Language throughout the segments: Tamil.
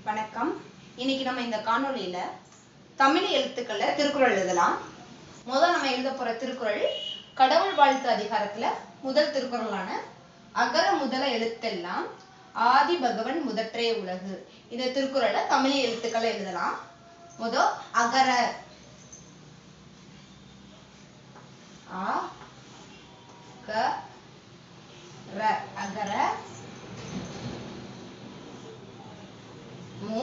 வணக்கம். இன்னைக்கு நம்ம இந்த காணொளியில தமிழ் எழுத்துக்கள்ல திருக்குறள் எழுதலாம். முதல் நம்ம எழுத போற திருக்குறள் கடவுள் வாழ்த்து அதிகாரத்துல முதல் திருக்குறளான அகர முதல எழுத்தெல்லாம் ஆதி பகவன் முதற்றே உலகு. இந்த திருக்குறளை தமிழ் எழுத்துக்களை எழுதலாம். முதல் அகர அகர மு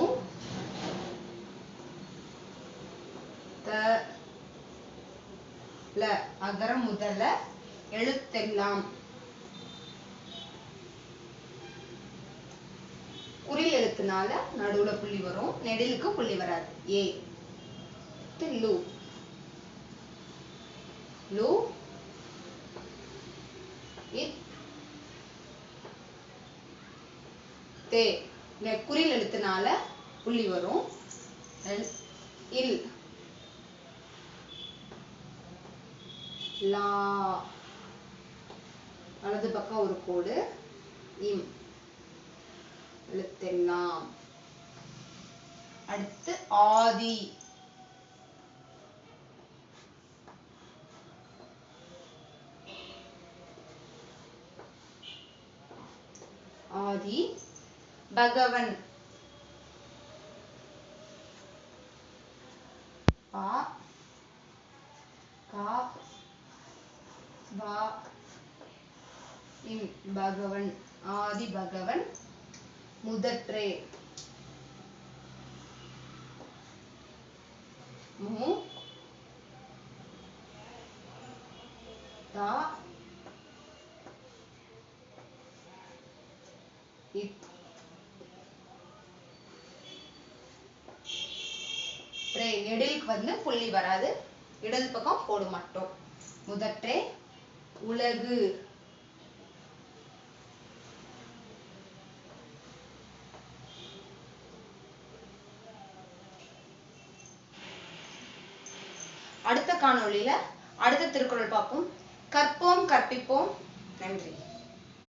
அகர முதல எழுத்தெல்லாம். குறில் எழுத்துனால நடுவுல புள்ளி வரும், நெடிலுக்கு புள்ளி வராது. ஏ லு லு இத் தே. குறில் எழுத்துனால புள்ளி வரும். இல் லா வலது பக்கம் ஒரு கோடு. இம் எழுத்தெல்லாம். அடுத்து ஆதி ஆதி பகவன் பா கா பா இம் பகவன் ஆதி பகவன் முதற்றே மு தா இத் ரே. நெடிலுக்கு வந்து புள்ளி வராது, இடது பக்கம் கோடு மட்டும். முதற்றே உலகு அடுத்த காணொளியில அடுத்த திருக்குறள் பார்ப்போம். கற்போம் கற்பிப்போம். நன்றி.